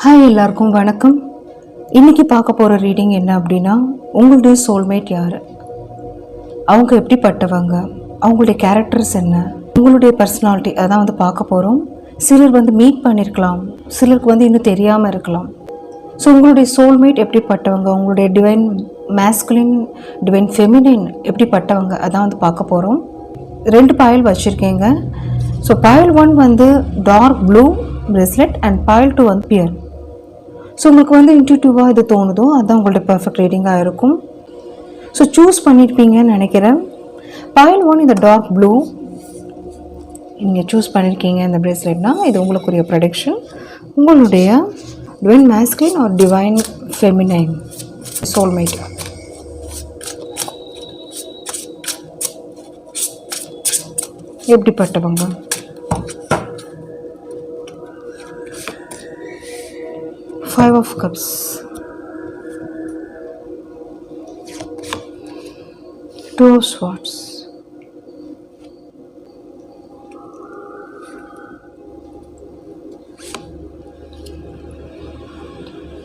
Hi, எல்லாருக்கும் வணக்கம். இன்றைக்கி பார்க்க போகிற ரீடிங் என்ன அப்படின்னா, உங்களுடைய சோல்மேட் யார், அவங்க எப்படிப்பட்டவங்க, அவங்களுடைய கேரக்டர்ஸ் என்ன, உங்களுடைய பர்சனாலிட்டி அதான் பார்க்க போகிறோம். சிலர் மீட் பண்ணியிருக்கலாம், சிலருக்கு இன்னும் தெரியாமல் இருக்கலாம். ஸோ உங்களுடைய சோல்மேட் எப்படிப்பட்டவங்க, உங்களுடைய டிவைன் மேஸ்குலின் டிவைன் ஃபெமினின் எப்படிப்பட்டவங்க அதான் பார்க்க போகிறோம். 2 பாயல் வச்சுருக்கேங்க. So pile 1 dark blue bracelet and pile 2 pear. So உங்களுக்கு இன்ட்யூட்டிவாக இது தோணுதோ அதுதான் உங்களுடைய பர்ஃபெக்ட் ரீடிங்காக இருக்கும். ஸோ சூஸ் பண்ணியிருப்பீங்கன்னு நினைக்கிறேன். பாயல் 1 இந்த டார்க் ப்ளூ நீங்கள் சூஸ் பண்ணியிருக்கீங்க இந்த பிரேஸ்லெட்னா இது உங்களுக்குரிய ப்ரொடக்ஷன். உங்களுடைய divine masculine or divine feminine soulmate. எப்படிப்பட்டவங்க? Five of Cups, Two of Swords,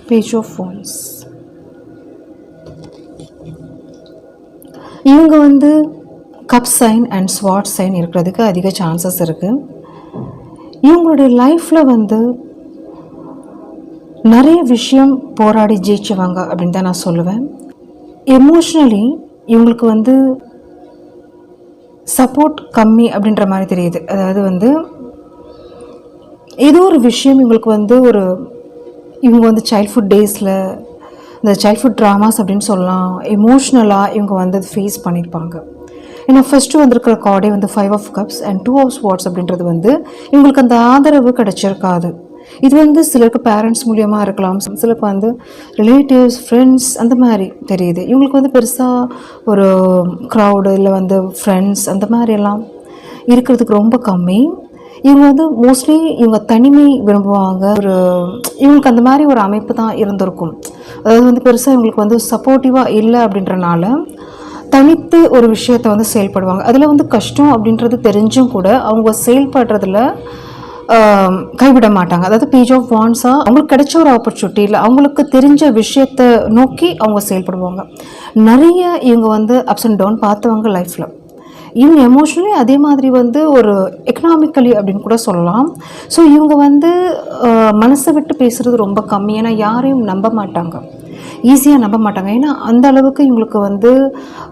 Page of Wands. இவங்க cup sign and sword sign இருக்கிறதுக்கு அதிக சான்சஸ் இருக்குது. இவங்களுடைய லைஃப்பில் நிறைய விஷயம் போராடி ஜெயிச்சவங்க அப்படின்னு தான் நான் சொல்லுவேன். எமோஷ்னலி இவங்களுக்கு சப்போர்ட் கம்மி அப்படின்ற மாதிரி தெரியுது. அதாவது ஏதோ ஒரு விஷயம் இவங்களுக்கு ஒரு இவங்க சைல்ட்ஹுட் டேஸில் இந்த சைல்ட்ஹுட் ட்ராமாஸ் அப்படின்னு சொல்லலாம். எமோஷ்னலாக இவங்க ஃபேஸ் பண்ணியிருப்பாங்க. ஏன்னா ஃபஸ்ட்டு வந்திருக்கிற கார்டே 5 of Cups and 2 of Swords அப்படின்றது இவங்களுக்கு அந்த ஆதரவு கிடைச்சிருக்காது. இது சிலருக்கு பேரண்ட்ஸ் மூலியமாக இருக்கலாம், சிலருக்கு ரிலேட்டிவ்ஸ், ஃப்ரெண்ட்ஸ் அந்த மாதிரி தெரியுது. இவங்களுக்கு பெருசாக ஒரு க்ரௌடு இல்லை ஃப்ரெண்ட்ஸ் அந்த மாதிரியெல்லாம் இருக்கிறதுக்கு ரொம்ப கம்மி. இவங்க மோஸ்ட்லி இவங்க தனிமை விரும்புவாங்க. இவங்களுக்கு அந்த மாதிரி ஒரு அமைப்பு தான் இருந்திருக்கும். அதாவது பெருசாக இவங்களுக்கு சப்போர்ட்டிவாக இல்லை அப்படின்றனால தனித்து ஒரு விஷயத்தை செயல்படுவாங்க. அதில் கஷ்டம் அப்படின்றது தெரிஞ்சும் கூட அவங்க செயல்படுறதுல கைவிட மாட்டாங்க. அதாவது பேஜ் ஆஃப் வாண்ட்ஸாக அவங்களுக்கு கிடைச்ச ஒரு ஆப்பர்ச்சுனிட்டி இல்லை, அவங்களுக்கு தெரிஞ்ச விஷயத்தை நோக்கி அவங்க செயல்படுவாங்க. நிறைய இவங்க அப்ஸ் அண்ட் டவுன் பார்த்தவங்க லைஃப்பில். இவங்க எமோஷ்னலி அதே மாதிரி ஒரு எக்கனாமிக்கலி அப்படின்னு கூட சொல்லலாம். ஸோ இவங்க மனசை விட்டு பேசுகிறது ரொம்ப கம்மி. ஏன்னா யாரையும் நம்ப மாட்டாங்க, ஈஸியாக நம்ப மாட்டாங்க. ஏன்னா அந்த அளவுக்கு இவங்களுக்கு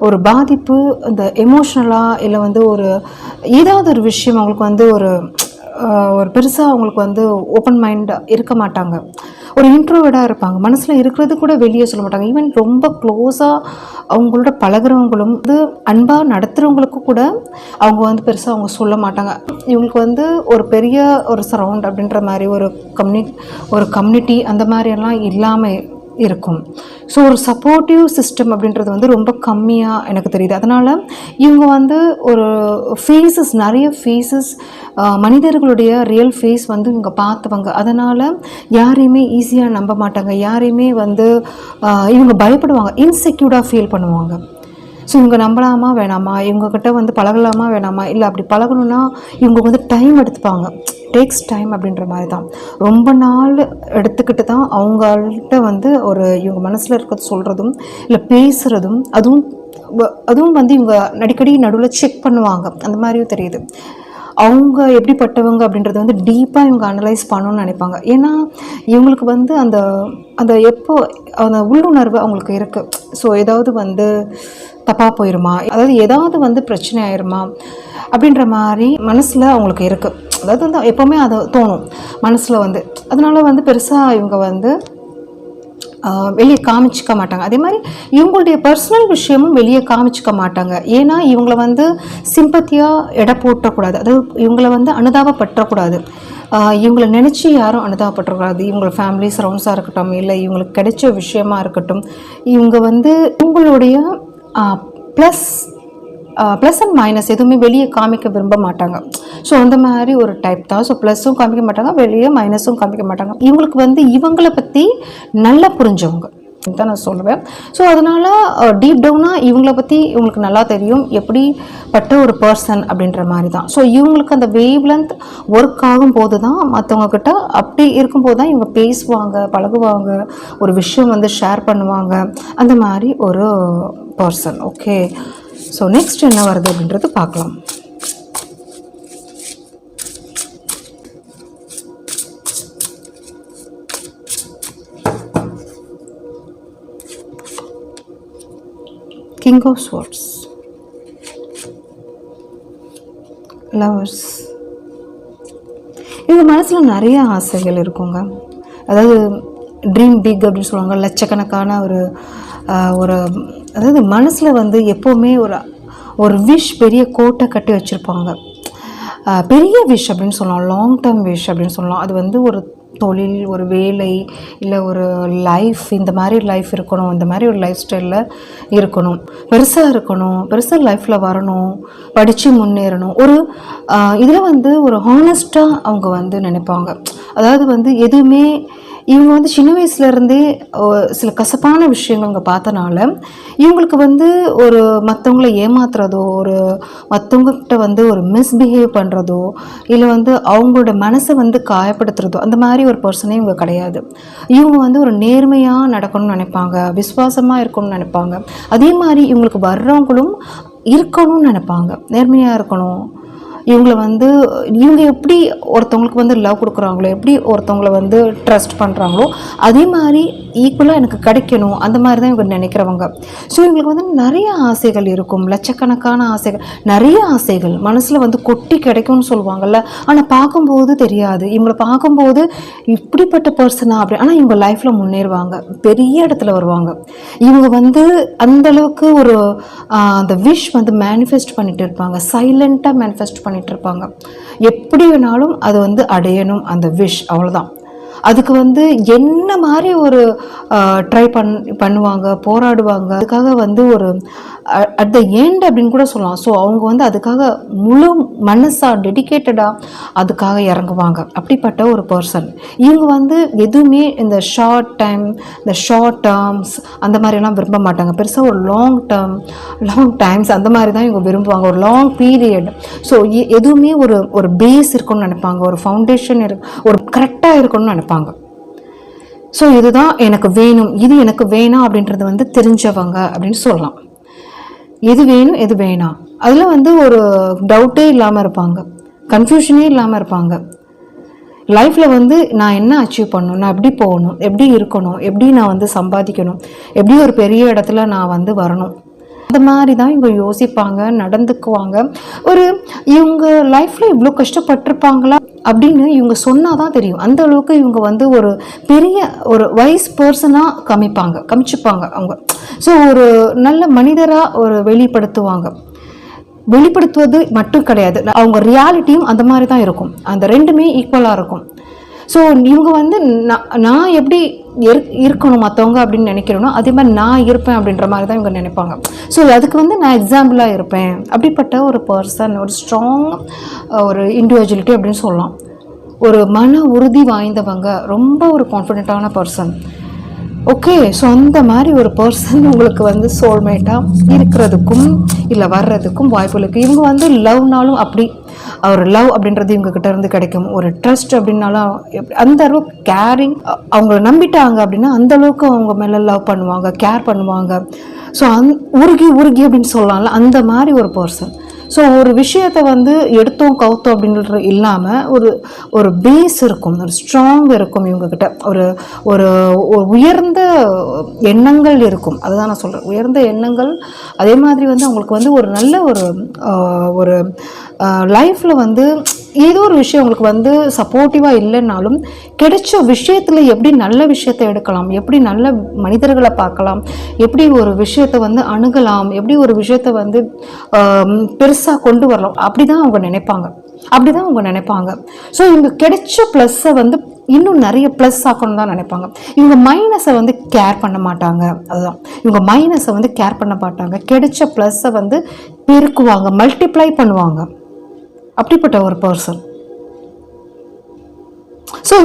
ஒரு பாதிப்பு அந்த எமோஷ்னலாக இல்லை ஒரு ஏதாவது ஒரு விஷயம் அவங்களுக்கு ஒரு பெருசாக அவங்களுக்கு ஓப்பன் மைண்டாக இருக்க மாட்டாங்க. ஒரு இன்ட்ரோவர்டாக இருப்பாங்க. மனசில் இருக்கிறது கூட வெளியே சொல்ல மாட்டாங்க. ஈவன் ரொம்ப க்ளோஸாக அவங்களோட பழகிறவங்களும் அன்பாக நடத்துகிறவங்களுக்கு கூட அவங்க பெருசாக அவங்க சொல்ல மாட்டாங்க. இவங்களுக்கு ஒரு பெரிய ஒரு சரவுண்ட் அப்படின்ற மாதிரி ஒரு கம்யூனிட்டி அந்த மாதிரியெல்லாம் இல்லாமல் இருக்கும். ஸோ ஒரு சப்போர்ட்டிவ் சிஸ்டம் அப்படின்றது ரொம்ப கம்மியாக எனக்கு தெரியுது. அதனால் இவங்க ஒரு ஃபேஸஸ், நிறைய ஃபேஸஸ், மனிதர்களுடைய ரியல் ஃபேஸ் இவங்க பார்த்தவங்க. அதனால் யாரையுமே ஈஸியாக நம்ப மாட்டாங்க. யாரையுமே இவங்க பயப்படுவாங்க, இன்செக்யூர்டாக ஃபீல் பண்ணுவாங்க. ஸோ இவங்க நம்பலாமா வேணாமா, இவங்கக்கிட்ட பழகலாமா வேணாமா, இல்லை அப்படி பழகணுன்னா இவங்க டைம் எடுத்துப்பாங்க. டேக்ஸ் டைம் அப்படின்ற மாதிரி தான் ரொம்ப நாள் எடுத்துக்கிட்டு தான் அவங்கள்ட்ட ஒரு இவங்க மனசில் இருக்கிறது சொல்கிறதும் இல்லை பேசுகிறதும் அதுவும் இவங்க அடிக்கடி நடுவில் செக் பண்ணுவாங்க. அந்த மாதிரியும் தெரியுது. அவங்க எப்படிப்பட்டவங்க அப்படின்றது டீப்பாக இவங்க அனலைஸ் பண்ணணும்னு நினைப்பாங்க. ஏன்னா இவங்களுக்கு அந்த அந்த எப்போ அந்த உள்ளுணர்வு அவங்களுக்கு இருக்குது. ஸோ ஏதாவது தப்பாக போயிடுமா, அதாவது ஏதாவது பிரச்சனை ஆயிடுமா அப்படின்ற மாதிரி மனசில் அவங்களுக்கு இருக்குது. அதாவது எப்போவுமே அது தோணும் மனசில். அதனால பெருசாக இவங்க வெளியே காமிச்சிக்க மாட்டாங்க. அதே மாதிரி இவங்களுடைய பர்சனல் விஷயமும் வெளியே காமிச்சிக்க மாட்டாங்க. ஏன்னா இவங்கள சிம்பத்தியாக எடை போட்டக்கூடாது. அதாவது இவங்கள அனுதாபப்பற்றக்கூடாது. இவங்களை நினச்சி யாரும் அனுதாபப்பற்றக்கூடாது. இவங்களோட ஃபேமிலி சரௌண்ட்ஸாக இருக்கட்டும், இல்லை இவங்களுக்கு கிடைச்ச விஷயமா இருக்கட்டும், இவங்க உங்களுடைய ப்ளஸ் அண்ட் மைனஸ் எதுவுமே வெளியே காமிக்க விரும்ப மாட்டாங்க. ஸோ அந்த மாதிரி ஒரு டைப் தான். ஸோ ப்ளஸ்ஸும் காமிக்க மாட்டாங்க, வெளியே மைனஸும் காமிக்க மாட்டாங்க. இவங்களுக்கு இவங்களை பற்றி நல்லா புரிஞ்சவங்க, தான் நான் சொல்லுவேன். ஸோ அதனால் டீப் டவுனாக இவங்கள பற்றி இவங்களுக்கு நல்லா தெரியும் எப்படிப்பட்ட ஒரு பர்சன் அப்படின்ற மாதிரி தான். ஸோ இவங்களுக்கு அந்த வேவ் லென்த் ஒர்க் ஆகும்போது தான் மற்றவங்கக்கிட்ட அப்படி இருக்கும்போது தான் இவங்க பேசுவாங்க, பழகுவாங்க, ஒரு விஷயம் வந்து ஷேர் பண்ணுவாங்க, அந்த மாதிரி ஒரு பர்சன். ஓகே, ஸோ நெக்ஸ்ட் என்ன வருது அப்படின்றது பார்க்கலாம். King of Swords, Lovers. இவங்க மனசில் நிறைய ஆசைகள் இருக்குங்க. அதாவது ட்ரீம் பிக் அப்படின்னு சொல்லுவாங்க. லட்சக்கணக்கான ஒரு அதாவது மனசில் வந்து எப்போவுமே ஒரு விஷ், பெரிய கோட்டை கட்டி வச்சுருப்பாங்க. பெரிய விஷ் அப்படின்னு சொல்லலாம், லாங் டேர்ம் விஷ் அப்படின்னு சொல்லலாம். அது வந்து ஒரு தொழில், ஒரு வேலை, இல்லை ஒரு லைஃப், இந்த மாதிரி லைஃப் இருக்கணும், இந்த மாதிரி ஒரு லைஃப் ஸ்டைலில் இருக்கணும், பெருசாக இருக்கணும், பெருசாக லைஃப்பில் வரணும், படித்து முன்னேறணும். இதில் வந்து ஒரு ஹானஸ்ட்டாக அவங்க வந்து நினைப்பாங்க. அதாவது வந்து எதுவுமே இவங்க வந்து சின்ன வயசுலேருந்தே சில கசப்பான விஷயங்கள் இங்கே பார்த்தனால இவங்களுக்கு வந்து ஒரு மற்றவங்களை ஏமாத்துறதோ, ஒரு மற்றவங்ககிட்ட வந்து ஒரு மிஸ்பிஹேவ் பண்ணுறதோ, இல்லை வந்து அவங்களோட மனசை வந்து காயப்படுத்துறதோ, அந்த மாதிரி ஒரு பர்சனே இவங்க கிடையாது. இவங்க வந்து ஒரு நேர்மையாக நடக்கணும்னு நினைப்பாங்க, விசுவாசமாக இருக்கணும்னு நினைப்பாங்க. அதே மாதிரி இவங்களுக்கு வர்றவங்களும் இருக்கணும்னு நினைப்பாங்க, நேர்மையாக இருக்கணும். இவங்க எப்படி ஒருத்தவங்களுக்கு வந்து லவ் கொடுக்குறாங்களோ, எப்படி ஒருத்தவங்களை வந்து ட்ரஸ்ட் பண்ணுறாங்களோ, அதே மாதிரி ஈக்குவலாக எனக்கு கிடைக்கணும், அந்த மாதிரி தான் இவங்க நினைக்கிறவங்க. ஸோ இவங்களுக்கு வந்து நிறைய ஆசைகள் இருக்கும், லட்சக்கணக்கான ஆசைகள், நிறைய ஆசைகள் மனசில் வந்து கொட்டி கிடைக்கும்னு சொல்லுவாங்கள்ல. ஆனால் பார்க்கும்போது தெரியாது, இவங்களை பார்க்கும்போது இப்படிப்பட்ட பர்சனாக அப்படி. ஆனால் இவங்க லைஃப்பில் முன்னேறுவாங்க, பெரிய இடத்துல வருவாங்க. இவங்க வந்து அந்தளவுக்கு அந்த விஷ் வந்து மேனிஃபெஸ்ட் பண்ணிட்டு இருப்பாங்க, சைலண்ட்டாக மேனிஃபெஸ்ட் பண்ணிட்டு இருப்பாங்க. எப்படி வேணாலும் அது வந்து அடையணும் அந்த விஷ், அவ்வளோதான். அதுக்கு வந்து என்ன மாதிரி ட்ரை பண்ணுவாங்க, போராடுவாங்க. அதுக்காக வந்து அட் த எண்ட் அப்படின்னு கூட சொல்லலாம். ஸோ அவங்க வந்து அதுக்காக முழு மனசாக டெடிக்கேட்டடாக அதுக்காக இறங்குவாங்க. அப்படிப்பட்ட ஒரு பர்சன் இவங்க வந்து எதுவுமே இந்த ஷார்ட் டேர்ம்ஸ் அந்த மாதிரிலாம் விரும்ப மாட்டாங்க. பெருசாக ஒரு லாங் டைம்ஸ் அந்த மாதிரி தான் இவங்க விரும்புவாங்க, ஒரு லாங் பீரியட். ஸோ எதுவுமே ஒரு பேஸ் இருக்குன்னு நினைப்பாங்க, ஒரு ஃபவுண்டேஷன் ஒரு கரெக்டாக இருக்கணும்னு நினைப்பாங்க. ஸோ இதுதான் எனக்கு வேணும், இது எனக்கு வேணாம் அப்படின்றது வந்து தெரிஞ்சவங்க அப்படின்னு சொல்லலாம். எது வேணும் எது வேணாம் அதில் வந்து ஒரு டவுட்டே இல்லாமல் இருப்பாங்க, கன்ஃபியூஷனே இல்லாமல் இருப்பாங்க. லைஃப்பில் வந்து நான் என்ன அச்சீவ் பண்ணணும், நான் எப்படி போகணும், எப்படி இருக்கணும், எப்படி நான் வந்து சம்பாதிக்கணும், எப்படி ஒரு பெரிய இடத்துல நான் வந்து வரணும், அந்த மாதிரி தான் இவங்க யோசிப்பாங்க, நடந்துக்குவாங்க. இவங்க லைஃப்பில் இவ்வளோ கஷ்டப்பட்டிருப்பாங்களா அப்படின்னு இவங்க சொன்னால் தான் தெரியும். அந்த அளவுக்கு இவங்க வந்து ஒரு பெரிய வைஸ் பர்சனாக காமிச்சுப்பாங்க அவங்க. ஸோ ஒரு நல்ல மனிதராக வெளிப்படுத்துவது மட்டும் கிடையாது, அவங்க ரியாலிட்டியும் அந்த மாதிரி தான் இருக்கும். அந்த ரெண்டுமே ஈக்குவலாக இருக்கும். ஸோ இவங்க வந்து நான் எப்படி இருக்கணும் மற்றவங்க அப்படின்னு நினைக்கிறேனோ அதே மாதிரி நான் இருப்பேன் அப்படின்ற மாதிரி தான் இவங்க நினைப்பாங்க. ஸோ அதுக்கு வந்து நான் எக்ஸாம்பிளாக இருப்பேன். அப்படிப்பட்ட ஒரு பர்சன், ஒரு ஸ்ட்ராங் ஒரு இண்டிவிஜுவலிட்டி அப்படின்னு சொல்லலாம். ஒரு மன உறுதி வாய்ந்தவங்க, ரொம்ப ஒரு கான்ஃபிடென்ட்டான பர்சன். ஓகே, ஸோ அந்த மாதிரி ஒரு பர்சன் உங்களுக்கு வந்து சோல்மேட்டாக இருக்கிறதுக்கும் இல்லை வர்றதுக்கும் வாய்ப்புகள் இருக்குது. இவங்க வந்து லவ்னாலும் அப்படி ஒரு லவ் அப்படின்றது இவங்க கிட்ட இருந்து கிடைக்கும். ஒரு ட்ரஸ்ட் அப்படின்னாலும் அந்த அளவுக்கு கேரிங், அவங்கள நம்பிட்டாங்க அப்படின்னா அந்த அளவுக்கு அவங்க மேலே லவ் பண்ணுவாங்க, கேர் பண்ணுவாங்க. ஸோ உருகி அப்படின்னு சொல்லலாம்ல, அந்த மாதிரி ஒரு பர்சன். ஸோ ஒரு விஷயத்தை வந்து எடுத்தோம் கவுத்தோம் அப்படின்றது இல்லாமல் ஒரு பேஸ் இருக்கும், ஒரு ஸ்ட்ராங் இருக்கும் இவங்கக்கிட்ட. ஒரு உயர்ந்த எண்ணங்கள் இருக்கும். அதுதான் நான் சொல்கிறேன், உயர்ந்த எண்ணங்கள். அதே மாதிரி வந்து அவங்களுக்கு வந்து ஒரு நல்ல ஒரு லைஃப்பில் வந்து ஏதோ ஒரு விஷயம் உங்களுக்கு வந்து சப்போர்ட்டிவாக இல்லைன்னாலும் கிடைச்ச விஷயத்தில் எப்படி நல்ல விஷயத்தை எடுக்கலாம், எப்படி நல்ல மனிதர்களை பார்க்கலாம், எப்படி ஒரு விஷயத்தை வந்து அணுகலாம், எப்படி ஒரு விஷயத்தை வந்து பெருசாக கொண்டு வரலாம், அப்படி தான் அவங்க நினைப்பாங்க. ஸோ இவங்க கிடைச்ச ப்ளஸ்ஸை வந்து இன்னும் நிறைய ப்ளஸ் ஆக்கணும் தான் நினைப்பாங்க. இவங்க மைனஸை வந்து கேர் பண்ண மாட்டாங்க. அதுதான், இவங்க மைனஸை வந்து கேர் பண்ண மாட்டாங்க. கிடைச்ச ப்ளஸ்ஸை வந்து பெருக்குவாங்க, மல்டிப்ளை பண்ணுவாங்க. அப்படிப்பட்ட ஒரு பர்சன். ஸோ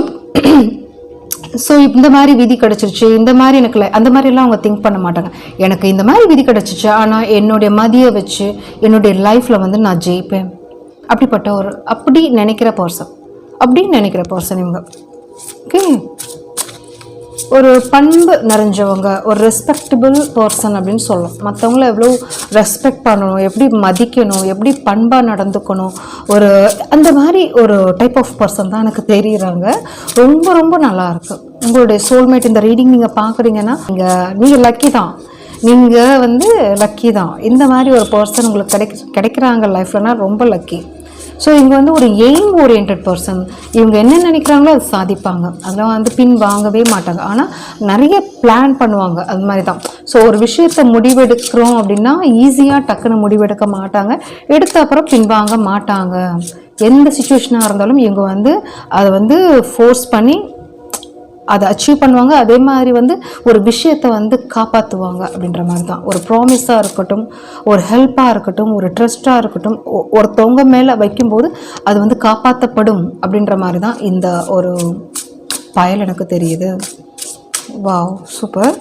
ஸோ இந்த மாதிரி விதி கிடச்சிருச்சு, இந்த மாதிரி எனக்கு அந்த மாதிரிலாம் அவங்க திங்க் பண்ண மாட்டாங்க. எனக்கு இந்த மாதிரி விதி கிடச்சிச்சு, ஆனால் என்னுடைய மதியை வச்சு என்னுடைய லைஃப்பில் வந்து நான் ஜெயிப்பேன். அப்படிப்பட்ட அப்படி நினைக்கிற பர்சன் இவங்க. ஓகே, ஒரு பண்பு நிறைஞ்சவங்க, ஒரு ரெஸ்பெக்டபிள் பர்சன் அப்படின்னு சொல்லலாம். மற்றவங்கள எவ்வளோ ரெஸ்பெக்ட் பண்ணணும், எப்படி மதிக்கணும், எப்படி பண்பாக நடந்துக்கணும், அந்த மாதிரி ஒரு டைப் ஆஃப் பர்சன் தான் எனக்கு தெரியுறாங்க. ரொம்ப ரொம்ப நல்லாயிருக்கு. உங்களுடைய சோல்மேட் இந்த ரீடிங் நீங்கள் பார்க்குறீங்கன்னா நீங்கள் லக்கி தான். நீங்கள் வந்து லக்கி தான். இந்த மாதிரி ஒரு பர்சன் உங்களுக்கு கிடைக்கிறாங்க லைஃப்லனா ரொம்ப லக்கி. ஸோ இவங்க வந்து ஒரு எய்ம் ஓரியன்ட் பர்சன். இவங்க என்ன நினைக்கிறாங்களோ அது சாதிப்பாங்க. அதெல்லாம் வந்து பின் வாங்கவே மாட்டாங்க. ஆனால் நிறைய பிளான் பண்ணுவாங்க. அது மாதிரி தான். ஸோ ஒரு விஷயத்தை முடிவெடுக்கிறோம் அப்படின்னா ஈஸியாக டக்குன்னு முடிவெடுக்க மாட்டாங்க. எடுத்த அப்புறம் பின்வாங்க மாட்டாங்க. எந்த சுச்சுவேஷனாக இருந்தாலும் இவங்க வந்து அதை வந்து ஃபோர்ஸ் பண்ணி அதை அச்சீவ் பண்ணுவாங்க. அதே மாதிரி வந்து ஒரு விஷயத்தை வந்து காப்பாற்றுவாங்க அப்படின்ற மாதிரி தான். ஒரு ப்ராமிஸாக இருக்கட்டும், ஒரு ஹெல்ப்பாக இருக்கட்டும், ஒரு ட்ரஸ்ட்டாக இருக்கட்டும், ஒருத்தவங்க மேலே வைக்கும்போது அது வந்து காப்பாற்றப்படும் அப்படின்ற மாதிரி தான் இந்த ஒரு பயல் எனக்கு தெரியுது. Wow, super.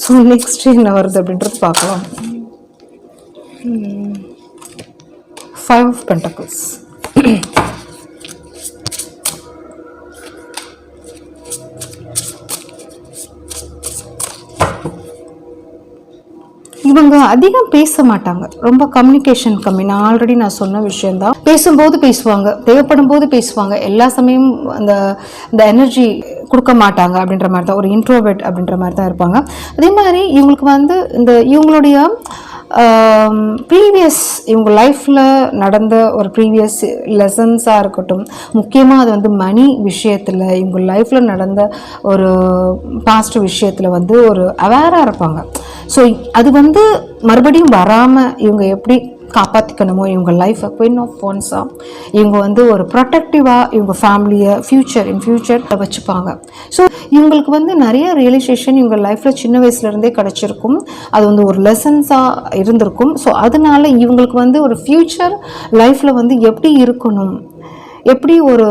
ஸோ நெக்ஸ்ட் என்ன வருது அப்படின்றது பார்க்கலாம். 5 of Pentacles. இவங்க அதிகம் பேச மாட்டாங்க. ரொம்ப கம்யூனிகேஷன் கம்மி. நான் சொன்ன விஷயம்தான். பேசும்போது பேசுவாங்க, தேவைப்படும் போது பேசுவாங்க. எல்லா சமயம் அந்த எனர்ஜி கொடுக்க மாட்டாங்க அப்படின்ற மாதிரி தான். ஒரு இன்ட்ரோவர்ட் அப்படின்ற மாதிரி தான் இருப்பாங்க. அதே மாதிரி இவங்களுக்கு வந்து இவங்களுடைய ப்ரீவியஸ் இவங்க லைஃப்பில் நடந்த ஒரு ப்ரீவியஸ் லெசன்ஸாக இருக்கட்டும், முக்கியமாக அது வந்து மணி விஷயத்தில், இவங்க லைஃப்பில் நடந்த ஒரு பாஸ்ட் விஷயத்தில் வந்து ஒரு அவேராக இருப்பாங்க. ஸோ அது வந்து மறுபடியும் வராமல் இவங்க எப்படி காப்பாற்றிக்கணுமோ இவங்க லைஃப்பை குயின் ஆஃப் வான்ஸாக இவங்க வந்து ஒரு ப்ரொடெக்டிவாக இவங்க ஃபேமிலியை இன் ஃப்யூச்சர் வச்சுப்பாங்க. ஸோ இவங்களுக்கு வந்து நிறைய ரியலைசேஷன் இவங்க லைஃப்பில் சின்ன வயசுலேருந்தே கிடச்சிருக்கும். அது வந்து ஒரு லெசன்ஸாக இருந்திருக்கும். ஸோ அதனால இவங்களுக்கு வந்து ஒரு ஃப்யூச்சர் லைஃப்பில் வந்து எப்படி இருக்கணும், எப்படி ஒரு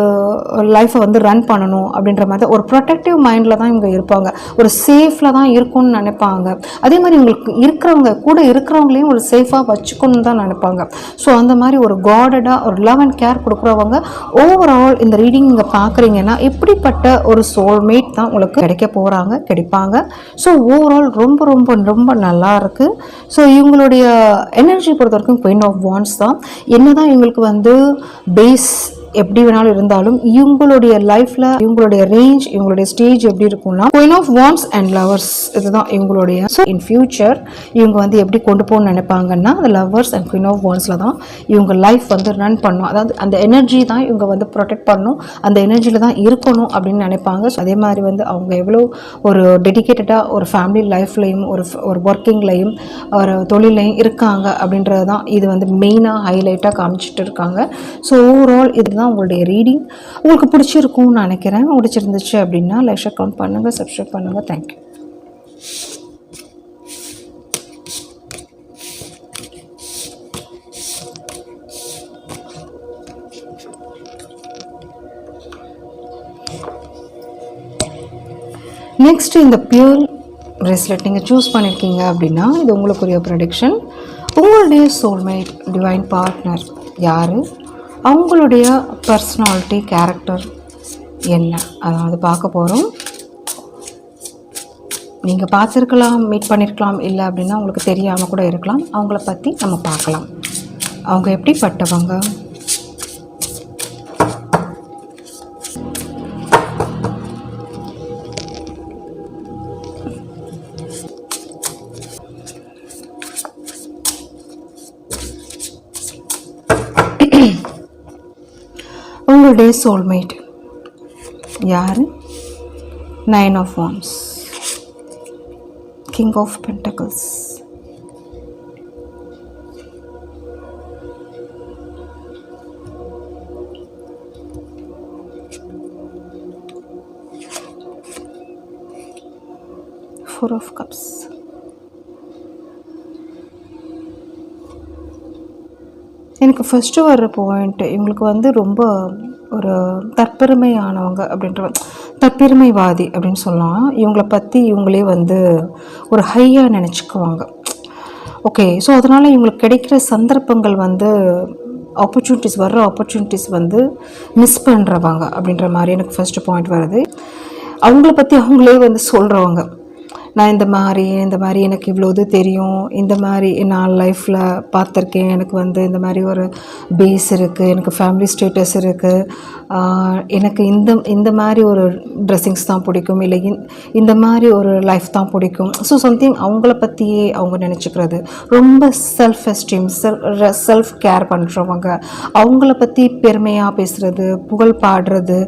லைஃப்பை வந்து ரன் பண்ணணும் அப்படின்ற மாதிரி ஒரு ப்ரொடெக்டிவ் மைண்டில் தான் இவங்க இருப்பாங்க. ஒரு சேஃபில் தான் இருக்கும்னு நினைப்பாங்க. அதே மாதிரி இவங்களுக்கு கூட இருக்கிறவங்களையும் ஒரு சேஃபாக வச்சுக்கணும்னு தான் நினைப்பாங்க. ஸோ அந்த மாதிரி ஒரு காடடாக ஒரு லவ் அண்ட் கேர் கொடுக்குறவங்க. ஓவரால் இந்த ரீடிங் நீங்கள் பார்க்குறீங்கன்னா இப்படிப்பட்ட ஒரு சோல்மேட் தான் உங்களுக்கு கிடைப்பாங்க. ஸோ ஓவரால் ரொம்ப ரொம்ப ரொம்ப நல்லா இருக்குது. ஸோ இவங்களுடைய எனர்ஜி பொறுத்த வரைக்கும் குயின் ஆஃப் வான்ஸ் தான். என்ன தான் இவங்களுக்கு வந்து பேஸ் எப்படி வேணாலும் இருந்தாலும் இவங்களுடைய லைஃப்பில் இவங்களுடைய ரேஞ்ச், இவங்களுடைய ஸ்டேஜ் எப்படி இருக்கும்னா queen of wands and lovers. இதுதான் இவங்களுடைய. ஸோ இன் ஃபியூச்சர் இவங்க வந்து எப்படி கொண்டு போகணும்னு நினைப்பாங்கன்னா அந்த லவர்ஸ் அண்ட் குயின் ஆஃப் வான்ஸில் தான் இவங்க லைஃப் வந்து ரன் பண்ணும். அதாவது அந்த எனர்ஜி தான் இவங்க வந்து ப்ரொடெக்ட் பண்ணணும், அந்த எனர்ஜியில் தான் இருக்கணும் அப்படின்னு நினைப்பாங்க. அதே மாதிரி வந்து அவங்க எவ்வளோ ஒரு டெடிக்கேட்டடாக ஒரு ஃபேமிலி லைஃப்லையும் ஒரு ஒர்க்கிங்லையும் ஒரு தொழிலையும் இருக்காங்க அப்படின்றது தான் இது வந்து மெயினாக ஹைலைட்டாக காமிச்சிட்டு இருக்காங்க. ஸோ ஓவரால் இதுதான் உங்களுடைய ரீடிங். உங்களுக்கு பிடிச்சிருக்கும்னு நினைக்கிறேன். பிடிச்சிருந்துச்சு அப்படின்னா லைக், ஷேர், கமெண்ட் பண்ணுங்கள், சப்ஸ்கிரைப் பண்ணுங்கள். தேங்க்யூ. நெக்ஸ்ட் இந்த பியூர் பிரேஸ்லெட் நீங்கள் சூஸ் பண்ணியிருக்கீங்க அப்படின்னா இது உங்களுக்குரிய ப்ரெடிக்ஷன். உங்களுடைய சோல்மேட், டிவைன் பார்ட்னர் யார், அவங்களுடைய பர்சனாலிட்டி, கேரக்டர் என்ன, அதாவது பார்க்க போகிறோம். நீங்கள் பார்த்துருக்கலாம், மீட் பண்ணியிருக்கலாம், இல்லை அப்படின்னா உங்களுக்கு தெரியாமல் கூட இருக்கலாம். அவங்கள பற்றி நம்ம பார்க்கலாம். அவங்க எப்படிப்பட்டவங்க, உங்களுடைய சோல்மேட் யார், 9 of Wands, King of Pentacles, Four of Cups. எனக்கு ஃபஸ்ட்டு வர்ற பாயிண்ட்டு இவங்களுக்கு வந்து ரொம்ப ஒரு தற்பெருமையானவங்க அப்படின்ற தற்பெருமைவாதி அப்படின்னு சொல்லலாம். இவங்கள பற்றி இவங்களே வந்து ஒரு ஹையாக நினச்சிக்குவாங்க. ஓகே, ஸோ அதனால் இவங்களுக்கு கிடைக்கிற சந்தர்ப்பங்கள் வந்து வர்ற ஆப்பர்ச்சுனிட்டிஸ் வந்து மிஸ் பண்ணுறவங்க அப்படின்ற மாதிரி எனக்கு ஃபஸ்ட்டு பாயிண்ட் வருது. அவங்கள பற்றி அவங்களே வந்து சொல்கிறவங்க, நான் இந்த மாதிரி எனக்கு இவ்வளோ இது தெரியும், இந்த மாதிரி நான் லைஃப்பில் பார்த்துருக்கேன், எனக்கு வந்து இந்த மாதிரி ஒரு பேஸ் இருக்குது, எனக்கு ஃபேமிலி ஸ்டேட்டஸ் இருக்குது, எனக்கு இந்த மாதிரி ஒரு ட்ரெஸ்ஸிங்ஸ் தான் பிடிக்கும், இல்லை இந்த மாதிரி ஒரு லைஃப் தான் பிடிக்கும். ஸோ சம்திங் அவங்கள பற்றியே அவங்க நினச்சிக்கிறது, ரொம்ப செல்ஃப் எஸ்டீம், செல்ஃப் கேர் பண்ணுறவங்க, அவங்கள பற்றி பெருமையாக பேசுகிறது, புகழ் பாடுறது,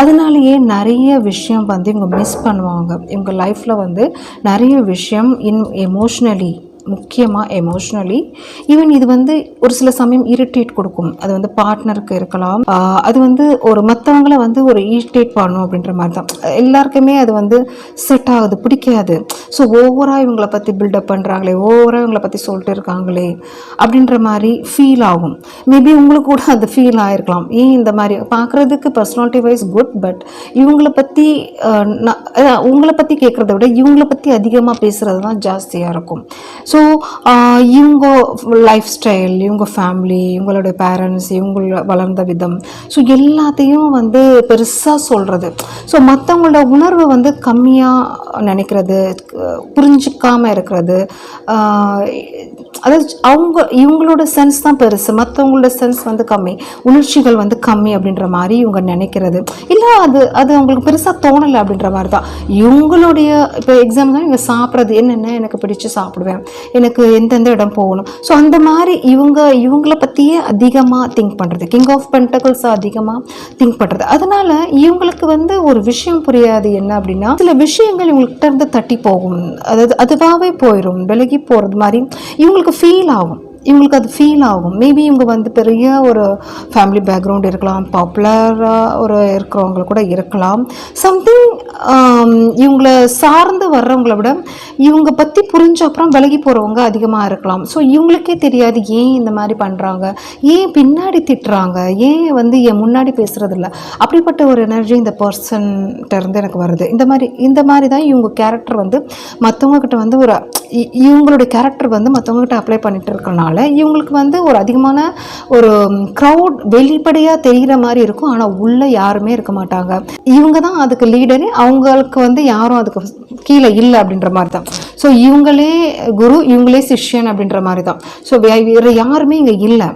அதனாலேயே நிறைய விஷயம் வந்து இவங்க மிஸ் பண்ணுவாங்க. இவங்க லைஃப்பில் வந்து நிறைய விஷயம் எமோஷ்னலி, முக்கியமாக எமோஷ்னலி ஈவன் இது வந்து ஒரு சில சமயம் இரிட்டேட் கொடுக்கும். அது வந்து பார்ட்னருக்கு இருக்கலாம், அது வந்து ஒரு மற்றவங்கள வந்து ஒரு இரிட்டேட் பண்ணும் அப்படின்ற மாதிரி தான். எல்லாருக்குமே அது வந்து செட் ஆகுது, பிடிக்காது. ஸோ ஓவராக இவங்களை பற்றி பில்டப் பண்ணுறாங்களே, ஓவராக இவங்களை பற்றி சொல்லிட்டு இருக்காங்களே அப்படின்ற மாதிரி ஃபீல் ஆகும். மேபி உங்களுக்கு கூட அது ஃபீல் ஆகிருக்கலாம். ஏன் இந்த மாதிரி பார்க்குறதுக்கு பர்சனாலிட்டி வைஸ் குட், பட் இவங்களை பற்றி உங்களை பற்றி கேட்குறத விட இவங்களை பற்றி அதிகமாக பேசுகிறது தான் ஜாஸ்தியாக இருக்கும். ஸோ இவங்க லைஃப் ஸ்டைல், இவங்க ஃபேமிலி, இவங்களோட பேரண்ட்ஸ், இவங்கள வளர்ந்த விதம், ஸோ எல்லாத்தையும் வந்து பெருசாக சொல்கிறது. ஸோ மற்றவங்களோட உணர்வை வந்து கம்மியாக நினைக்கிறது, புரிஞ்சிக்காமல் இருக்கிறது. அதாவது இவங்களோட சென்ஸ் தான் பெருசு, மற்றவங்களோட சென்ஸ் வந்து கம்மி, உணர்ச்சிகள் வந்து கம்மி அப்படின்ற மாதிரி இவங்க நினைக்கிறது. இல்லை அது அவங்களுக்கு பெருசாக தோணலை அப்படின்ற மாதிரி தான். இவங்களுடைய இப்போ எக்ஸாம்பிள் தான், இவங்க சாப்பிட்றது என்னென்ன எனக்கு பிடிச்சி சாப்பிடுவேன், எனக்கு எந்தெந்த இடம் போகணும். ஸோ அந்த மாதிரி இவங்கள பற்றியே அதிகமாக திங்க் பண்ணுறது, கிங் ஆஃப் பென்டக்கிள்ஸை அதிகமாக திங்க் பண்ணுறது. அதனால் இவங்களுக்கு வந்து ஒரு விஷயம் புரியாது. என்ன அப்படின்னா, சில விஷயங்கள் இவங்கள்கிட்ட இருந்து தட்டி போகும், அதாவது அதுவாகவே போயிடும், விலகி போகிறது மாதிரி இவங்களுக்கு ஃபீல் ஆகும். அது ஃபீல் ஆகும். மேபி இவங்க வந்து பெரிய ஒரு ஃபேமிலி பேக்ரவுண்ட் இருக்கலாம், பாப்புலராக இருக்கிறவங்க கூட இருக்கலாம். சம்திங் இவங்களை சார்ந்து வர்றவங்கள விட இவங்க பற்றி புரிஞ்ச அப்புறம் விலகி போகிறவங்க அதிகமாக இருக்கலாம். ஸோ இவங்களுக்கே தெரியாது ஏன் இந்த மாதிரி பண்ணுறாங்க, ஏன் பின்னாடி திட்டுறாங்க, ஏன் வந்து என் முன்னாடி பேசுகிறதில்ல. அப்படிப்பட்ட ஒரு எனர்ஜி இந்த பர்சன்கிட்ட இருந்து எனக்கு வருது. இந்த மாதிரி தான் இவங்க கேரக்டர் வந்து மற்றவங்கக்கிட்ட வந்து இவங்களுடைய கேரக்டர் வந்து மற்றவங்ககிட்ட அப்ளை பண்ணிட்டு இருக்கனால இவங்களுக்கு வந்து ஒரு அதிகமான ஒரு க்ரௌட் வெளிப்படையாக தெரிகிற மாதிரி இருக்கும். ஆனால் உள்ளே யாருமே இருக்க மாட்டாங்க. இவங்க தான் அதுக்கு லீடரு, அவங்களுக்கு வந்து யாரும் அதுக்கு கீழே இல்லை அப்படின்ற மாதிரி தான். ஸோ இவங்களே குரு, இவங்களே சிஷ்யன் அப்படின்ற மாதிரி தான். ஸோ வேறு யாருமே இங்கே இல்லை.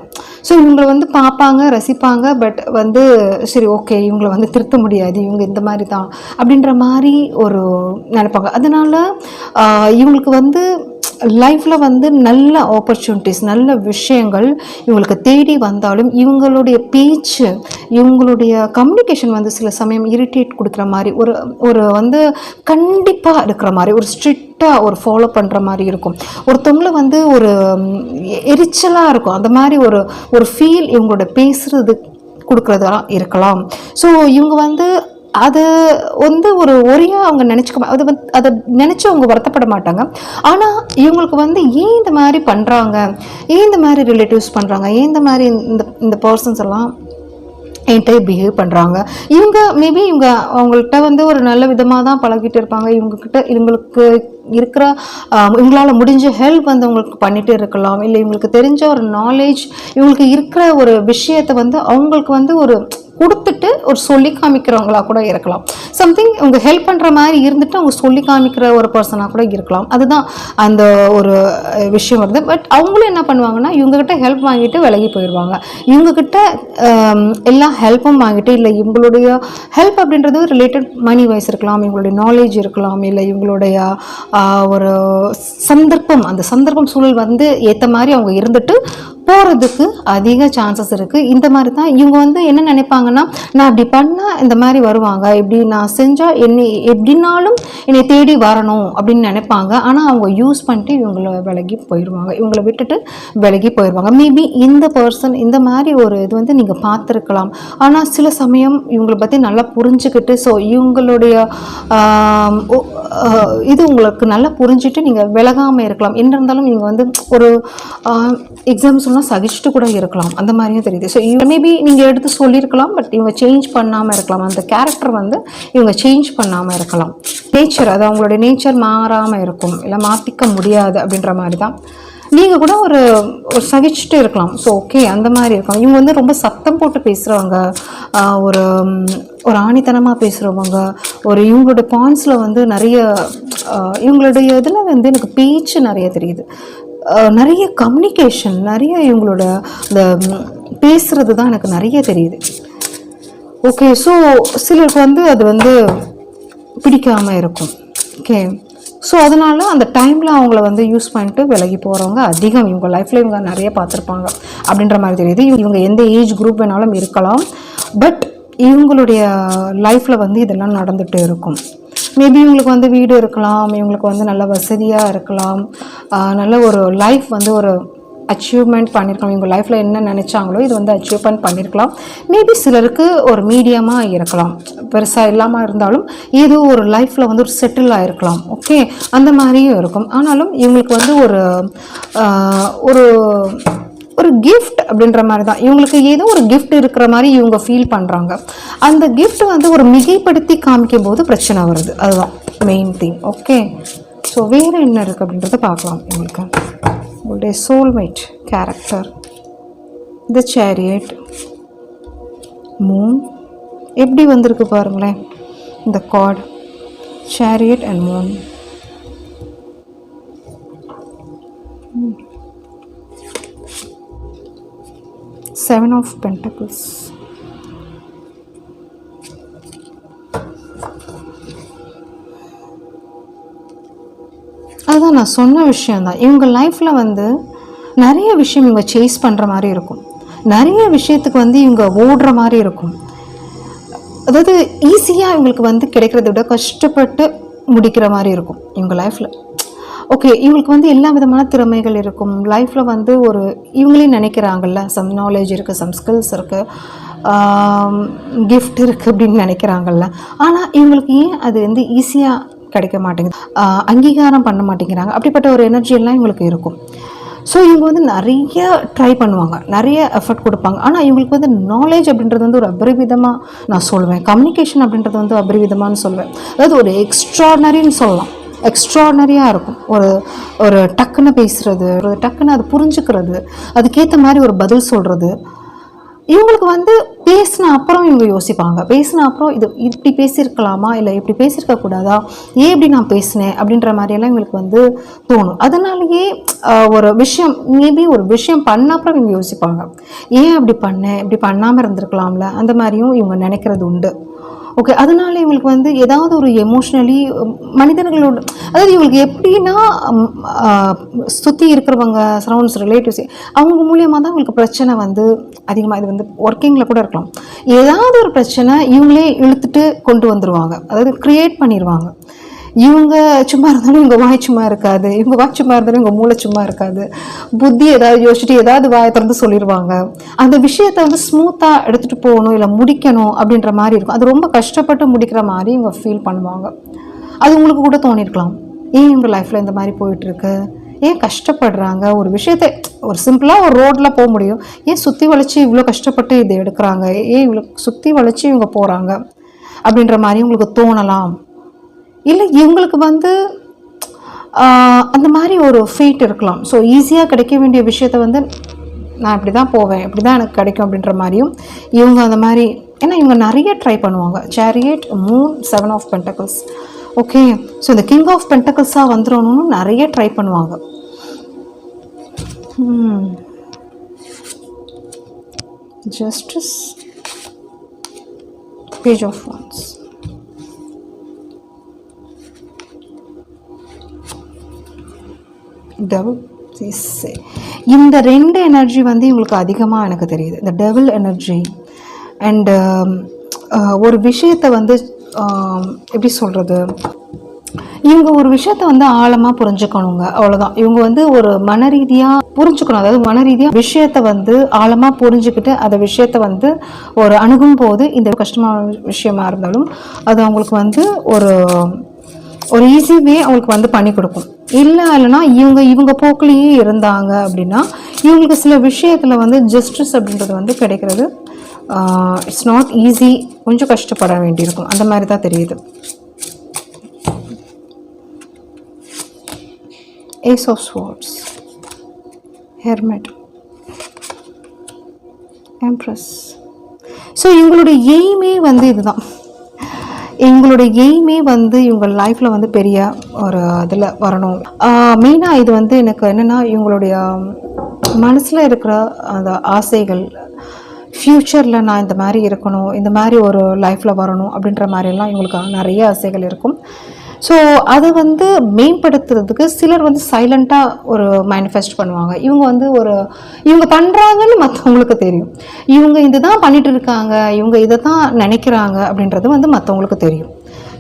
ஸோ இவங்களை வந்து பார்ப்பாங்க, ரசிப்பாங்க, பட் வந்து சரி ஓகே இவங்களை வந்து திருத்த முடியாது, இவங்க இந்த மாதிரி தான் அப்படின்ற மாதிரி ஒரு நினைப்பாங்க. அதனால் இவங்களுக்கு வந்து லைஃப்பில் வந்து நல்ல ஆப்பர்ச்சுனிட்டிஸ், நல்ல விஷயங்கள் இவங்களுக்கு தேடி வந்தாலும் இவங்களுடைய பேச்சு, இவங்களுடைய கம்யூனிகேஷன் வந்து சில சமயம் இரிட்டேட் கொடுக்குற மாதிரி, ஒரு வந்து கண்டிப்பாக இருக்கிற மாதிரி, ஒரு ஸ்ட்ரிக்டாக ஒரு ஃபாலோ பண்ணுற மாதிரி இருக்கும். ஒருத்தவங்கள வந்து ஒரு எரிச்சலாக இருக்கும். அந்த மாதிரி ஒரு ஃபீல் இவங்களோட பேசுறது கொடுக்குறதா இருக்கலாம். ஸோ இவங்க வந்து அதை வந்து ஒரையாக அவங்க நினச்சிக்க, அதை நினச்சி அவங்க வருத்தப்பட மாட்டாங்க. ஆனால் இவங்களுக்கு வந்து ஏன் இந்த மாதிரி பண்ணுறாங்க, ஏன் இந்த மாதிரி ரிலேட்டிவ்ஸ் பண்ணுறாங்க, ஏன் இந்த மாதிரி இந்த பர்சன்ஸ் எல்லாம் என்கிட்ட பிஹேவ் பண்ணுறாங்க, மேபி இவங்க அவங்கள்ட்ட வந்து ஒரு நல்ல விதமாக தான் பழகிட்டு இருப்பாங்க, இவங்களுக்கு இருக்கிற இவங்களால் முடிஞ்ச ஹெல்ப் வந்து அவங்களுக்கு பண்ணிட்டு இருக்கலாம், இல்லை இவங்களுக்கு தெரிஞ்ச ஒரு நாலேஜ், இவங்களுக்கு இருக்கிற ஒரு விஷயத்தை வந்து அவங்களுக்கு வந்து கொடுத்துட்டு சொல்லி காமிக்கிறவங்களா கூட இருக்கலாம். சம்திங் அவங்க ஹெல்ப் பண்ணுற மாதிரி இருந்துட்டு அவங்க சொல்லி காமிக்கிற ஒரு பர்சனாக கூட இருக்கலாம். அதுதான் அந்த ஒரு விஷயம் வருது. பட் அவங்களும் என்ன பண்ணுவாங்கன்னா, இவங்ககிட்ட ஹெல்ப் வாங்கிட்டு விலகி போயிடுவாங்க. இவங்ககிட்ட எல்லா ஹெல்ப்பும் வாங்கிட்டு, இல்லை இவங்களுடைய ஹெல்ப் அப்படின்றது ரிலேட்டட் மணி வைஸ் இருக்கலாம், இவங்களுடைய நாலேஜ் இருக்கலாம், இல்லை இவங்களுடைய ஒரு சந்தர்ப்பம், அந்த சந்தர்ப்பம் சூழல் வந்து ஏற்ற மாதிரி அவங்க இருந்துட்டு போகிறதுக்கு அதிக சான்சஸ் இருக்குது. இந்த மாதிரி தான் இவங்க வந்து என்ன நினைப்பாங்கன்னா, நான் இப்படி பண்ணால் இந்த மாதிரி வருவாங்க, இப்படி நான் செஞ்சால் எப்படின்னாலும் என்னை தேடி வரணும் அப்படின்னு நினைப்பாங்க. ஆனால் அவங்க யூஸ் பண்ணிட்டு இவங்களை விலகி போயிடுவாங்க, இவங்களை விட்டுட்டு விலகி போயிடுவாங்க. மேபி இந்த பர்சன் இந்த மாதிரி ஒரு இது வந்து நீங்கள் பார்த்துருக்கலாம். ஆனால் சில சமயம் இவங்களை பற்றி நல்லா புரிஞ்சுக்கிட்டு, ஸோ இவங்களுடைய இது உங்களுக்கு நல்லா புரிஞ்சுட்டு நீங்கள் விலகாமல் இருக்கலாம். என்ன இருந்தாலும் நீங்கள் வந்து ஒரு எக்ஸாம்பிள் சொன்னால் சகிச்சுட்டு கூட இருக்கலாம், அந்த மாதிரியும் தெரியுது. ஸோ மேபி நீங்கள் எடுத்து சொல்லியிருக்கலாம், பட் இவங்க சேஞ்ச் பண்ணாமல் இருக்கலாம். அந்த கேரக்டர் வந்து இவங்க சேஞ்ச் பண்ணாமல் இருக்கலாம். நேச்சர், அது அவங்களுடைய நேச்சர் மாறாமல் இருக்கும், இல்லை மாற்றிக்க முடியாது அப்படின்ற மாதிரி தான். நீங்கள் கூட ஒரு சகிச்சுட்டு இருக்கலாம். ஸோ ஓகே, அந்த மாதிரி இருக்கும். இவங்க வந்து ரொம்ப சத்தம் போட்டு பேசுகிறவங்க, ஒரு ஒரு ஆணித்தனமாக பேசுகிறவங்க, இவங்களுடைய பாயிண்ட்ஸில் வந்து நிறைய இவங்களுடைய இதில் வந்து எனக்கு பேச்சு நிறைய தெரியுது, நிறைய கம்யூனிகேஷன், நிறைய இவங்களோட இந்த பேசுகிறது தான் எனக்கு நிறைய தெரியுது. ஓகே, ஸோ சிலருக்கு வந்து அது வந்து பிடிக்காமல் இருக்கும். ஓகே, ஸோ அதனால் அந்த டைமில் அவங்கள வந்து யூஸ் பண்ணிட்டு விலகி போகிறவங்க அதிகம் இவங்க லைஃப்பில் இவங்க நிறைய பார்த்துருப்பாங்க அப்படின்ற மாதிரி தெரியுது. இவங்க எந்த ஏஜ் குரூப் வேணாலும் இருக்கலாம், பட் இவங்களுடைய லைஃப்பில் வந்து இதெல்லாம் நடந்துகிட்டு இருக்கும். மேபி இவங்களுக்கு வந்து வீடு இருக்கலாம், இவங்களுக்கு வந்து நல்ல வசதியாக இருக்கலாம், நல்ல ஒரு லைஃப் வந்து ஒரு அச்சீவ்மெண்ட் பண்ணியிருக்கலாம். இவங்க லைஃப்பில் என்ன நினச்சாங்களோ இது வந்து அச்சீவ்மெண்ட் பண்ணியிருக்கலாம். மேபி சிலருக்கு ஒரு மீடியமாக இருக்கலாம், பெருசாக இல்லாமல் இருந்தாலும் ஏதோ ஒரு லைஃப்பில் வந்து ஒரு செட்டில் ஆகிருக்கலாம். ஓகே, அந்த மாதிரியும் இருக்கும். ஆனாலும் இவங்களுக்கு வந்து ஒரு ஒரு கிஃப்ட் அப்படின்ற மாதிரி தான், இவங்களுக்கு ஏதோ ஒரு கிஃப்ட் இருக்கிற மாதிரி இவங்க ஃபீல் பண்ணுறாங்க. அந்த கிஃப்ட் வந்து ஒரு மிகைப்படுத்தி காமிக்கும் போது பிரச்சனை வருது, அதுதான் மெயின் திங். ஓகே, ஸோ வேறு என்ன இருக்குது அப்படின்றத பார்க்கலாம். இவங்களுக்கு உங்களுடைய சோல்மேட் கேரக்டர், த சேரியட், மூன் எப்படி வந்திருக்கு பாருங்களேன். இந்த card chariot and Moon. Seven of Pentacles. அதுதான் நான் சொன்ன விஷயந்தான். இவங்க லைஃப்பில் வந்து நிறைய விஷயம் இவங்க சேஸ் பண்ணுற மாதிரி இருக்கும், நிறைய விஷயத்துக்கு வந்து இவங்க ஓடுற மாதிரி இருக்கும். அதாவது ஈஸியாக இவங்களுக்கு வந்து கிடைக்கிறத விட கஷ்டப்பட்டு முடிக்கிற மாதிரி இருக்கும் இவங்க லைஃப்பில். ஓகே, இவங்களுக்கு வந்து எல்லா விதமான திறமைகள் இருக்கும் லைஃப்பில். வந்து இவங்களே நினைக்கிறாங்கல்ல, சம் நாலேஜ் இருக்குது, சம் ஸ்கில்ஸ் இருக்குது, கிஃப்ட் இருக்குது அப்படின்னு நினைக்கிறாங்கல்ல. ஆனால் இவங்களுக்கு ஏன் அது வந்து ஈஸியாக கிடைக்க மாட்டேங்குது, அங்கீகாரம் பண்ண மாட்டேங்கிறாங்க. அப்படிப்பட்ட ஒரு எனர்ஜியெல்லாம் இவங்களுக்கு இருக்கும். ஸோ இவங்க வந்து நிறைய ட்ரை பண்ணுவாங்க, நிறைய எஃபர்ட் கொடுப்பாங்க. ஆனால் இவங்களுக்கு வந்து நாலேஜ் அப்படின்றது வந்து ஒரு அபரிவிதமாக நான் சொல்லுவேன், கம்யூனிகேஷன் அப்படின்றது வந்து அபரிவிதமானு சொல்லுவேன். அதாவது ஒரு எக்ஸ்ட்ராடனரின்னு சொல்லலாம், எக்ஸ்ட்ராடனரியாக இருக்கும். ஒரு டக்குன்னு பேசுகிறது, ஒரு டக்குன்னு அது புரிஞ்சுக்கிறது, அதுக்கேற்ற மாதிரி ஒரு பதில் சொல்கிறது. இவங்களுக்கு வந்து பேசின அப்புறம் இவங்க யோசிப்பாங்க, பேசின அப்புறம் இது இப்படி பேசியிருக்கலாமா, இல்லை இப்படி பேசியிருக்கக்கூடாதா, ஏன் இப்படி நான் பேசினேன் அப்படின்ற மாதிரியெல்லாம் இவங்களுக்கு வந்து தோணும். அதனாலேயே ஒரு விஷயம், மேபி ஒரு விஷயம் பண்ண அப்புறம் இவங்க யோசிப்பாங்க, ஏன் அப்படி பண்ணேன், இப்படி பண்ணாமல் இருந்திருக்கலாம்ல, அந்த மாதிரியும் இவங்க நினைக்கிறது உண்டு. ஓகே, அதனால இவங்களுக்கு வந்து ஏதாவது ஒரு எமோஷ்னலி மனிதர்களோட, அதாவது இவங்களுக்கு எப்படின்னா சுற்றி இருக்கிறவங்க, சரௌண்ட்ஸ், ரிலேட்டிவ்ஸ், அவங்க மூலியமாக தான் இவங்களுக்கு பிரச்சனை வந்து அதிகமாக. இது வந்து ஒர்க்கிங்கில் கூட இருக்கலாம், ஏதாவது ஒரு பிரச்சனை இவங்களே இழுத்துட்டு கொண்டு வந்துடுவாங்க, அதாவது க்ரியேட் பண்ணிடுவாங்க. இவங்க சும்மா இருந்தாலும் இவங்க வாய் சும்மா இருக்காது, இவங்க வாய் சும்மா இருந்தாலும் இவங்க மூளை சும்மா இருக்காது. புத்தி ஏதாவது யோசிச்சுட்டு ஏதாவது வாயை திறந்து சொல்லிடுவாங்க. அந்த விஷயத்தை வந்து ஸ்மூத்தாக எடுத்துகிட்டு போகணும், இல்லை முடிக்கணும் அப்படின்ற மாதிரி இருக்கும். அது ரொம்ப கஷ்டப்பட்டு முடிக்கிற மாதிரி இவங்க ஃபீல் பண்ணுவாங்க. அது உங்களுக்கு கூட தோணிருக்கலாம், ஏன் இவங்க லைஃப்பில் இந்த மாதிரி போயிட்டுருக்கு, ஏன் கஷ்டப்படுறாங்க, ஒரு விஷயத்தை ஒரு சிம்பிளாக ஒரு ரோட்டில் போக முடியும், ஏன் சுற்றி வளைச்சி இவ்வளோ கஷ்டப்பட்டு இதை எடுக்கிறாங்க, ஏன் இவ்வளோ சுற்றி வளைச்சி இவங்க போகிறாங்க அப்படின்ற மாதிரி உங்களுக்கு தோணலாம். இல்லை இவங்களுக்கு வந்து அந்த மாதிரி ஒரு ஃபேட் இருக்கலாம். ஸோ ஈஸியாக கிடைக்க வேண்டிய விஷயத்த வந்து நான் இப்படி தான் போவேன், இப்படி தான் எனக்கு கிடைக்கும் அப்படின்ற மாதிரியும் இவங்க அந்த மாதிரி, ஏன்னா இவங்க நிறைய ட்ரை பண்ணுவாங்க. Chariot, moon, 7 of pentacles. Okay, so இந்த கிங் ஆஃப் பென்டக்கிள்ஸாக வந்துடணும்னு நிறைய ட்ரை பண்ணுவாங்க. Justice, page of wands, devil. இந்த ரெண்டு எனர்ஜி வந்து இவங்களுக்கு அதிகமாக எனக்கு தெரியுது, இந்த டெவில் எனர்ஜி. அண்டு ஒரு விஷயத்தை வந்து எப்படி சொல்கிறது, இவங்க ஒரு விஷயத்தை வந்து ஆழமாக புரிஞ்சுக்கணுங்க, அவ்வளோதான். இவங்க வந்து ஒரு மன ரீதியாக புரிஞ்சுக்கணும், அதாவது மன ரீதியாக விஷயத்தை வந்து ஆழமாக புரிஞ்சுக்கிட்டு அந்த விஷயத்தை வந்து ஒரு அணுகும் போது, இந்த கஷ்டமான விஷயமா இருந்தாலும் அது அவங்களுக்கு வந்து ஒரு ஈஸி வே அவங்களுக்கு வந்து பண்ணி கொடுக்கும். இல்லைன்னா இவங்க போக்குலேயே இருந்தாங்க அப்படின்னா இவங்களுக்கு சில விஷயத்தில் வந்து ஜஸ்டிஸ் அப்படின்றது வந்து கிடைக்கிறது இட்ஸ் நாட் ஈஸி, கொஞ்சம் கஷ்டப்பட வேண்டியிருக்கும். அந்த மாதிரி தான் தெரியுது. Ace of swords, hermit, empress. So இவங்களுடைய எய்மே வந்து இதுதான். எங்களுடைய எய்மே வந்து இவங்க லைஃப்பில் வந்து பெரிய ஒரு இதில் வரணும். மெயினாக இது வந்து எனக்கு என்னென்னா இவங்களுடைய மனசில் இருக்கிற அந்த ஆசைகள், ஃப்யூச்சரில் நான் இந்த மாதிரி இருக்கணும், இந்த மாதிரி ஒரு லைஃப்பில் வரணும் அப்படின்ற மாதிரிலாம் இவங்களுக்கு நிறைய ஆசைகள் இருக்கும். ஸோ அதை வந்து மேம்படுத்துறதுக்கு சிலர் வந்து சைலண்ட்டாக ஒரு மேனிஃபெஸ்ட் பண்ணுவாங்க. இவங்க வந்து இவங்க பண்ணுறாங்கன்னு மற்றவங்களுக்கு தெரியும். இவங்க இதுதான் பண்ணிட்டு இருக்காங்க, இவங்க இதை தான் நினைக்கிறாங்க அப்படின்றது வந்து மற்றவங்களுக்கு தெரியும்.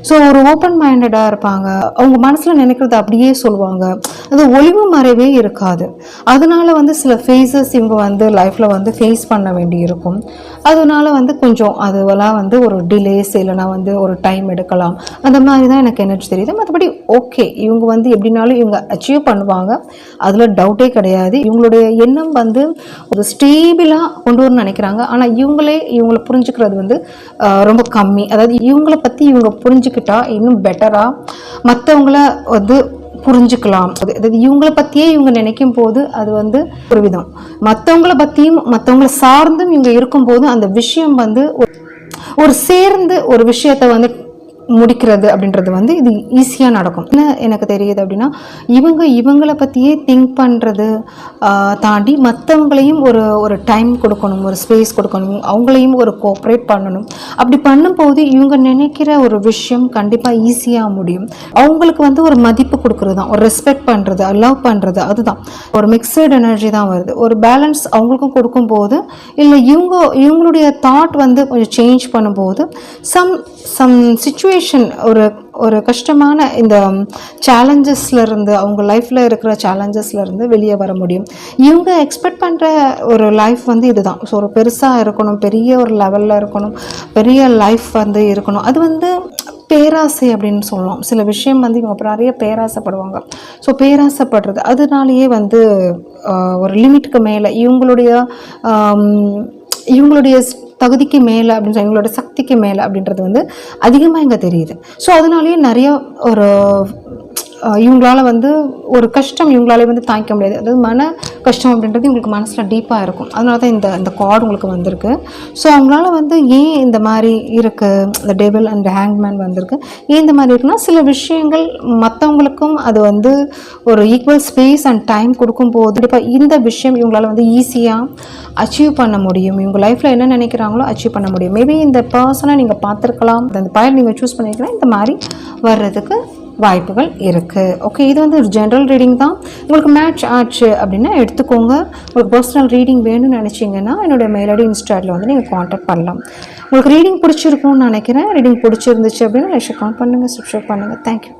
ஸோ ஒரு ஓப்பன் மைண்டடாக இருப்பாங்க. அவங்க மனசில் நினைக்கிறத அப்படியே சொல்லுவாங்க. அது ஒளிவு மறைவே இருக்காது. அதனால வந்து சில ஃபேஸஸ் இவங்க வந்து லைஃப்பில் வந்து ஃபேஸ் பண்ண வேண்டி இருக்கும். அதனால வந்து கொஞ்சம் அதுவெல்லாம் வந்து ஒரு டிலேஸ் இல்லைனா வந்து ஒரு டைம் எடுக்கலாம். அந்த மாதிரி தான் எனக்கு எனர்ஜி தெரியுது. மற்றபடி ஓகே, இவங்க வந்து எப்படினாலும் இவங்க அச்சீவ் பண்ணுவாங்க, அதில் டவுட்டே கிடையாது. இவங்களுடைய எண்ணம் வந்து ஒரு ஸ்டேபிளாக கொண்டு வரணும்னு நினைக்கிறாங்க. ஆனால் இவங்களை புரிஞ்சுக்கிறது வந்து ரொம்ப கம்மி. அதாவது இவங்களை பற்றி இவங்க புரிஞ்சுக்கிட்டா இன்னும் பெட்டராக மற்றவங்கள வந்து புரிஞ்சுக்கலாம். அதாவது இவங்களை பற்றியே இவங்க நினைக்கும் போது அது வந்து ஒரு விதம், மற்றவங்கள பற்றியும் மற்றவங்கள சார்ந்தும் இவங்க இருக்கும்போது அந்த விஷயம் வந்து ஒரு சேர்ந்து ஒரு விஷயத்தை வந்து முடிக்கிறது அப்படின்றது வந்து இது ஈஸியாக நடக்கும். என்ன எனக்கு தெரியுது அப்படின்னா இவங்களை பற்றியே திங்க் பண்ணுறது தாண்டி மற்றவங்களையும் ஒரு டைம் கொடுக்கணும், ஒரு ஸ்பேஸ் கொடுக்கணும், அவங்களையும் ஒரு கோஆப்ரேட் பண்ணணும். அப்படி பண்ணும்போது இவங்க நினைக்கிற ஒரு விஷயம் கண்டிப்பாக ஈஸியாக முடியும். அவங்களுக்கு வந்து ஒரு மதிப்பு கொடுக்குறது தான், ஒரு ரெஸ்பெக்ட் பண்ணுறது, லவ் பண்ணுறது, அதுதான் ஒரு மிக்சட் எனர்ஜி தான் வருது. ஒரு பேலன்ஸ் அவங்களுக்கும் கொடுக்கும்போது இல்லை இவங்களுடைய தாட் வந்து கொஞ்சம் சேஞ்ச் பண்ணும்போது சம் சிச்சுவேஷன் ஒரு கஷ்டமான இந்த சேலஞ்சஸ்லேருந்து, அவங்க லைஃப்பில் இருக்கிற சேலஞ்சஸ்லேருந்து வெளியே வர முடியும். இவங்க எக்ஸ்பெக்ட் பண்ணுற ஒரு லைஃப் வந்து இதுதான். ஸோ ஒரு பெருசாக இருக்கணும், பெரிய ஒரு லெவலில் இருக்கணும், பெரிய லைஃப் வந்து இருக்கணும். அது வந்து பேராசை அப்படின்னு சொல்லலாம். சில விஷயம் வந்து இவங்க நிறைய பேராசைப்படுவாங்க. ஸோ பேராசைப்படுறது அதனாலேயே வந்து ஒரு லிமிட்டுக்கு மேலே இவங்களுடைய தகுதிக்கு மேலே அப்படின்னு சொல்லி இவங்களோட சக்திக்கு மேலே அப்படின்றது வந்து அதிகமாக இங்கே தெரியுது. ஸோ அதனாலேயே நிறைய ஒரு இவங்களால வந்து ஒரு கஷ்டம் இவங்களாலே வந்து தாங்கிக்க முடியாது. அதாவது மன கஷ்டம் அப்படின்றது இவங்களுக்கு மனசில் டீப்பாக இருக்கும். அதனால தான் இந்த கார்டு உங்களுக்கு வந்திருக்கு. ஸோ அவங்களால வந்து ஏன் இந்த மாதிரி இருக்குது, இந்த டெவில் அண்ட் ஹேங்மேன் வந்திருக்கு, ஏன் இந்த மாதிரி இருக்குன்னா சில விஷயங்கள் மற்றவங்களுக்கும் அது வந்து ஒரு ஈக்குவல் ஸ்பேஸ் அண்ட் டைம் கொடுக்கும்போது கண்டிப்பாக இந்த விஷயம் இவங்களால வந்து ஈஸியாக அச்சீவ் பண்ண முடியும். இவங்க லைஃப்பில் என்ன நினைக்கிறாங்களோ அச்சீவ் பண்ண முடியும். மேபி இந்த பர்சனை நீங்கள் பார்த்துருக்கலாம், அந்த பயல் நீங்கள் சூஸ் பண்ணியிருக்கலாம், இந்த மாதிரி வர்றதுக்கு வாய்ப்புகள் இருக்குது. ஓகே, இது வந்து ஒரு ஜென்ரல் ரீடிங் தான். உங்களுக்கு மேட்ச் ஆச்சு அப்படின்னா எடுத்துக்கோங்க. உங்களுக்கு பர்சனல் ரீடிங் வேணும்னு நினச்சிங்கன்னா என்னோடய மெயில் ஐடி இன்ஸ்டாவில் வந்து நீங்கள் காண்டாக்ட் பண்ணலாம். உங்களுக்கு ரீடிங் பிடிச்சிருக்கும்னு நினைக்கிறேன். ரீடிங் பிடிச்சிருந்துச்சு அப்படின்னா லைக் கமெண்ட் பண்ணுங்கள், சப்ஸ்கிரைப் பண்ணுங்கள். தேங்க்யூ.